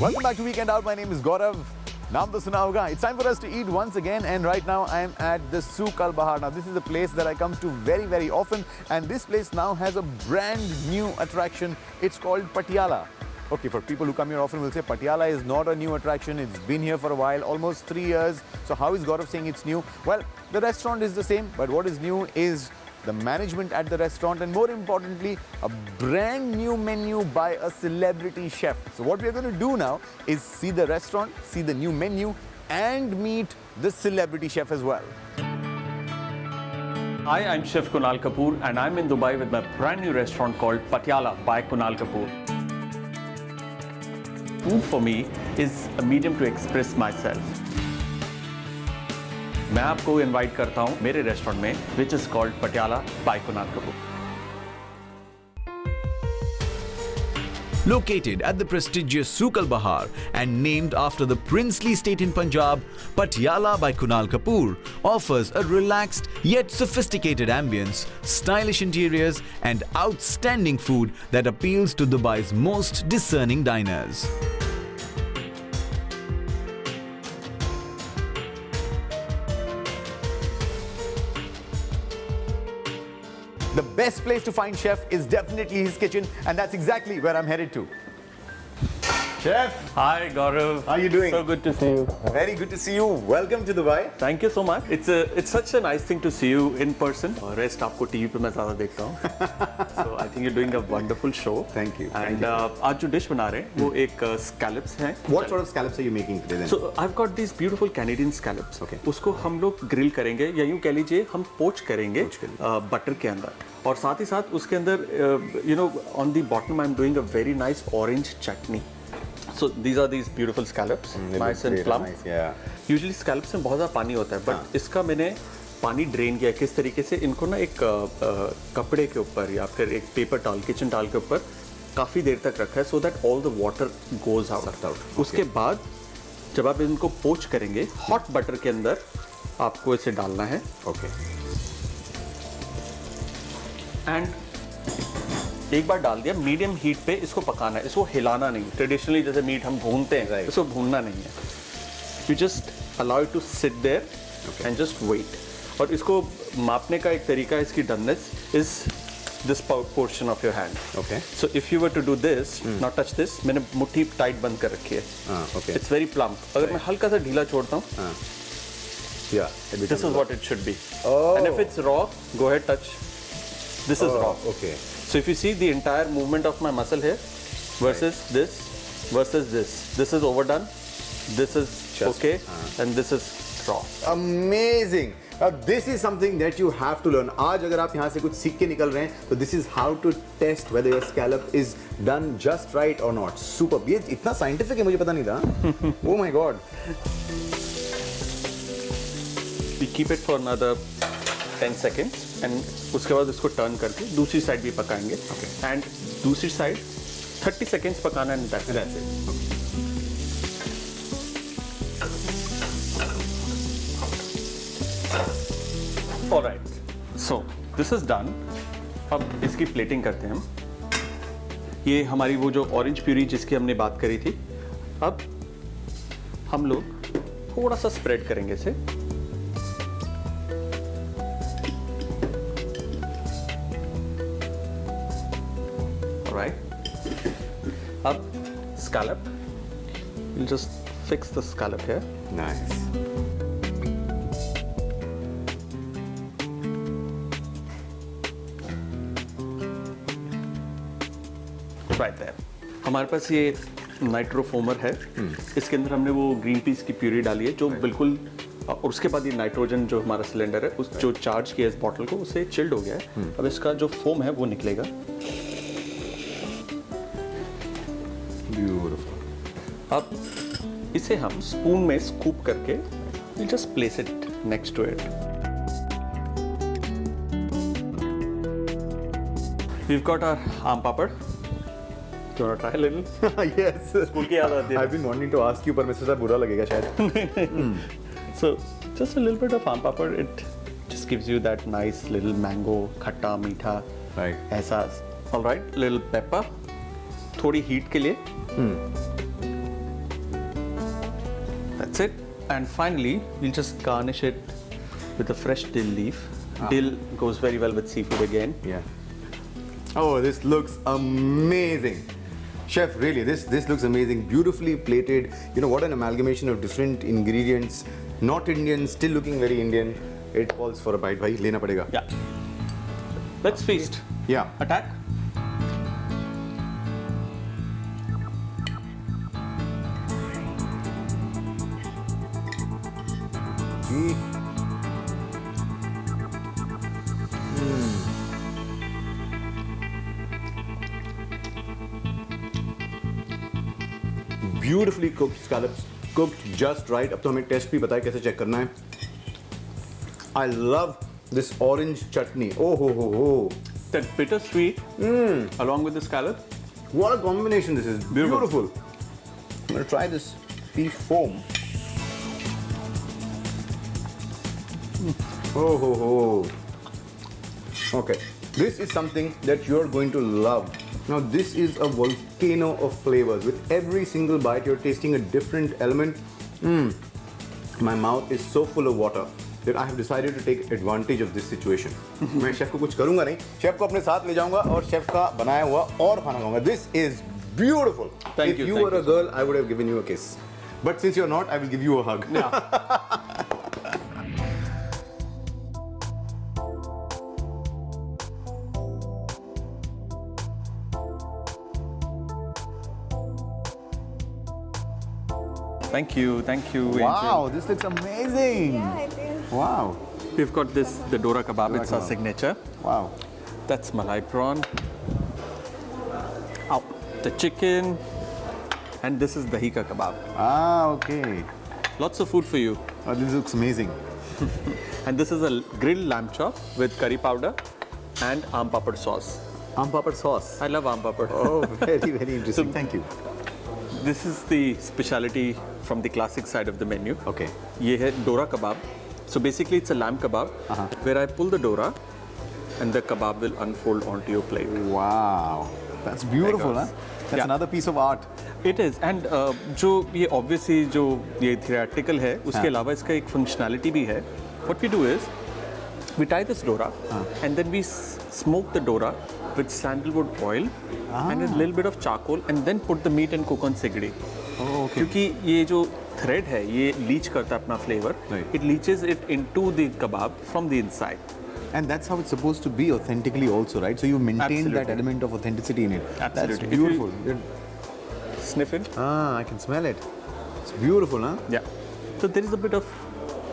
Welcome back to Weekend Out. My name is Gaurav. नाम तो सुना होगा. It's time for us to eat once again, and right now I am at the Souk Al Bahar. Now this is a place that I come to very, very often, and this place now has a brand new attraction. It's called Patiala. Okay, for people who come here often will say Patiala is not a new attraction. It's been here for a while, almost 3 years. So how is Gaurav saying it's new? Well, the restaurant is the same, but what is new is the management at the restaurant, and more importantly, a brand new menu by a celebrity chef. So what we are going to do now is see the restaurant, see the new menu, and meet the celebrity chef as well. Hi, I'm Chef Kunal Kapoor, and I'm in Dubai with my brand new restaurant called Patiala by Kunal Kapoor. Food for me is a medium to express myself. मैं आपको invite करता हूं मेरे restaurant में, which is called Patiala by Kunal Kapoor. Located at the prestigious Souk Al Bahar and named after the princely state in Punjab, Patiala by Kunal Kapoor offers a relaxed yet sophisticated ambience, stylish interiors, and outstanding food that appeals to Dubai's most discerning diners. The best place to find chef is definitely his kitchen, and that's exactly where I'm headed to. Chef, Hi, Gaurav. how are you doing? So good to see you. Very good to see you. Welcome to Dubai. Thank you so much. It's such a nice thing to see you in person. Rest आपको TV पे मैं ज़्यादा देखता हूँ. So I think you're doing a wonderful show. Thank you. And आज जो dish बना रहे हैं वो एक scallops है. What sort of scallops are you making today then? So I've got these beautiful Canadian scallops. Okay. उसको हम लोग ग्रिल करेंगे या यूँ कह लीजिए हम पोच करेंगे बटर के अंदर, और साथ ही साथ उसके अंदर on the bottom I'm doing a very nice orange chutney. So these are these beautiful scallops, nice and plump. Nice, yeah. Usually scallops में बहुत ज़्यादा पानी होता है, but इसका मैंने पानी ड्रेन किया. किस तरीके से इनको ना एक कपड़े के ऊपर या फिर एक पेपर टॉवल, किचन टॉवल के ऊपर काफ़ी देर तक रखा है, so that all the water goes out. उसके बाद जब आप इनको पोच करेंगे हॉट बटर के अंदर आपको इसे डालना है. Okay. एंड एक बार डाल दिया, मीडियम हीट पे इसको पकाना है, इसको हिलाना नहीं. ट्रेडिशनली जैसे मीट हम भूनते हैं, इसको भूनना नहीं है. You just allow it to sit there and just wait. और इसको मापने का एक तरीका है, इसकी doneness is this portion of your hand. Okay. So if you were to do this, not touch this, मैंने मुट्ठी टाइट बंद कर रखी है. Okay. It's very plump. अगर मैं हल्का सा ढीला छोड़ता हूँ, Yeah. This is what it should be. Oh. And if it's raw, go ahead touch. This is raw. Okay. So if you see the entire movement of my muscle here versus this versus this. This is overdone. This is Just, okay. And this is raw. Amazing. This is something that you have to learn. आज अगर आप यहाँ से कुछ सीख के निकल रहे हैं, तो this is how to test whether your scallop is done just right or not. Super. ये इतना scientific है, मुझे पता नहीं था. Oh my God. We keep it for another 10 seconds and उसके बाद इसको टर्न करके दूसरी साइड भी पकाएंगे. एंड दूसरी साइड 30 सेकेंड्स पकाना है. That's it. Alright. So this is done. अब इसकी प्लेटिंग करते हैं हम. ये हमारी वो जो ऑरेंज प्यूरी जिसकी हमने बात करी थी, अब हम लोग थोड़ा सा स्प्रेड करेंगे इसे. अब scallop, we'll just fix the scallop here. Nice. Right there. हमारे पास ये नाइट्रोफोमर है. इसके अंदर हमने वो ग्रीन पीस की प्यूरी डाली है जो बिल्कुल, और उसके बाद ये नाइट्रोजन जो हमारा सिलेंडर है उस जो चार्ज किया इस बॉटल को, उससे चिल्ड हो गया है. अब इसका जो फोम है वो निकलेगा. Beautiful. अब इसे हम स्पून में स्कूप करके we'll just place it next to it. We've got our आम पापड़. Do you want to try a little? Yes. School की याद आती है. I've been wanting to ask you, पर मुझसे ज़्यादा बुरा लगेगा शायद. So just a little bit of आम पापड़, it just gives you that nice little mango, खट्टा मीठा एहसास. All right, little pepper. थोड़ी हीट के लिए. That's it. And finally, we'll just garnish it with a fresh dill leaf. Dill goes very well with seafood again. Yeah. Oh, this looks amazing. Chef, really, this looks amazing. Beautifully plated. You know, what an amalgamation of different ingredients. Not Indian, still looking very Indian. It calls for a bite. Bhai, lena padega. Yeah. Let's feast. Yeah. Attack. Beautifully cooked scallops, cooked just right. अब तो हमें test भी बताए कैसे check करना है. I love this orange chutney. Oh ho. That bitter sweet along with the scallop. What a combination this is. Beautiful. I'm gonna try this beef foam. Oh ho. Okay, this is something that you're going to love. Now this is a volcano of flavors. With every single bite, you're tasting a different element. My mouth is so full of water that I have decided to take advantage of this situation. मैं chef को कुछ करूँगा नहीं. Chef को अपने साथ ले जाऊँगा और शेफ का बनाया हुआ और खाना खाऊँगा. This is beautiful. Thank if you, you thank were a you. girl, I would have given you a kiss. But since you're not, I will give you a hug. Yeah. Thank you. Wow, this looks amazing. Yeah, it is. Wow. We've got this, the Dora kebab. It's our kebab. signature. Wow. That's malai prawn. Ow. The chicken. And this is dahi ka kebab. Ah, okay. Lots of food for you. Oh, this looks amazing. And this is a grilled lamb chop with curry powder and aam papad sauce. Aam papad sauce. I love aam papad. Oh, very, very interesting. So- Thank you. This is the speciality from the classic side of the menu. Okay. ये है Dora kebab. So basically it's a lamb kebab where I pull the Dora and the kebab will unfold onto your plate. Wow. That's beautiful, huh? That's Yeah. another piece of art. It is. And जो ये obviously जो ये theatrical है उसके अलावा इसका एक functionality भी है. What we do is we tie this Dora and then we smoke the Dora with sandalwood oil and a little bit of charcoal and then put the meat and cook on sigdi. Oh, okay. क्योंकि ये जो thread है ये Leach करता है अपना flavor. Right. It leaches it into the kebab from the inside. And that's how it's supposed to be authentically also, right? So you maintain that Absolutely. element of authenticity in it. Absolutely. That's If you- beautiful. Sniff it. I can smell it. It's beautiful, huh? Yeah. So there is a bit of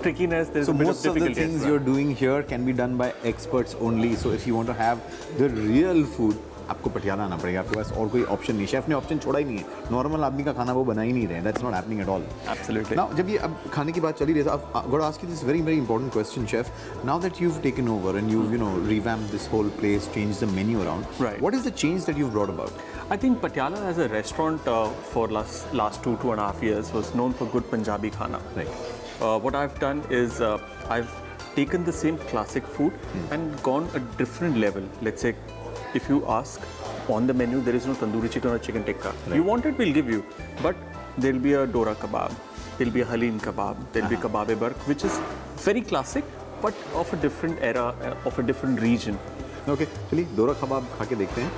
trickiness. There is So a bit most of of the difficulty. things as well. you're doing here can be done by experts only. So if you want to have the real food, आपको पटियाला आना पड़ेगा. आपके पास और कोई option नहीं. Chef ने option छोड़ा ही नहीं है. नॉर्मल आदमी का खाना वो बना ही नहीं रहे. That's not happening at all. Absolutely. Now, जब ये अब खाने की बात चली रही है, तो I've got to ask you this very, very important question, chef. Now that you've taken over and you've, revamped this whole place, changed the menu around, Right. what is the change that you've brought about? I think Patiala as a restaurant for last 2.5 years was known for good Punjabi khana. Right. What I've done is I've taken the same classic food and gone a different level. Let's say if you ask on the menu there is no tandoori chicken or chicken tikka. You want it, we'll give you. But there'll be a Dora kebab, there'll be a halim kebab, there'll be kebab-e-bark, which is very classic but of a different era, of a different region. Okay, चलिए दोरा कबाब खा के देखते हैं.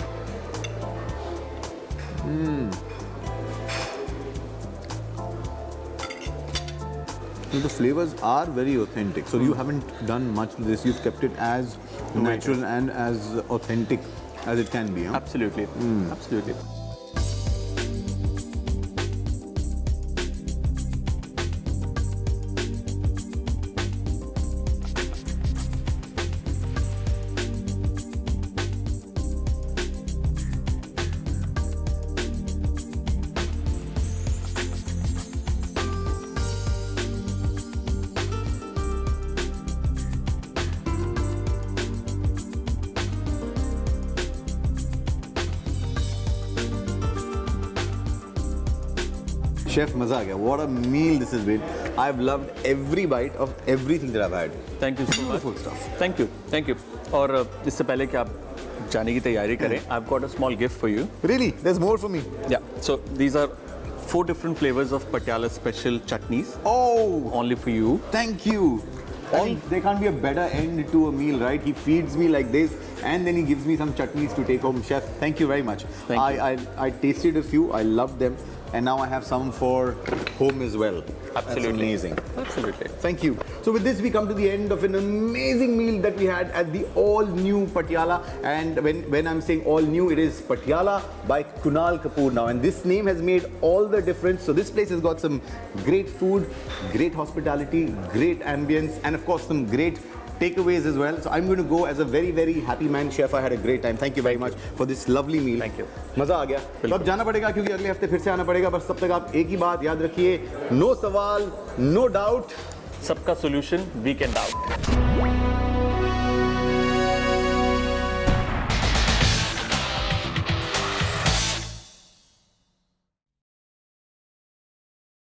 So the flavors are very authentic. So you haven't done much to this. You've kept it as natural and as authentic as it can be. Huh? Absolutely. Absolutely. Chef, मजा आ गया. What a meal this has been. I've loved every bite of everything that I've had. Thank you so much. Beautiful stuff. Thank you. Thank you. और इससे पहले कि आप जाने की तैयारी करें, I've got a small gift for you. Really? There's more for me. Yeah. So these are 4 different flavors of Patiala special chutneys, Oh, only for you. thank you. There can't be a better end to a meal, right? He feeds me like this, and then he gives me some chutneys to take home. Chef, thank you very much. Thank you. I tasted a few. I loved them, and now I have some for home as well. That's Absolutely. amazing. Absolutely. Thank you. So with this, we come to the end of an amazing meal that we had at the all-new Patiala. And when I'm saying all-new, it is Patiala by Kunal Kapoor now. And this name has made all the difference. So this place has got some great food, great hospitality, great ambience, and of course some great takeaways as well. So I'm going to go as a very, very happy man. Chef, I had a great time. Thank you very much for this lovely meal. Thank you. मजा आ गया. तो अब जाना पड़ेगा क्योंकि अगले हफ्ते फिर से आना पड़ेगा. बस तब तक आप एक ही बात याद रखिए, नो सवाल, नो डाउट. सबका solution, weekend out.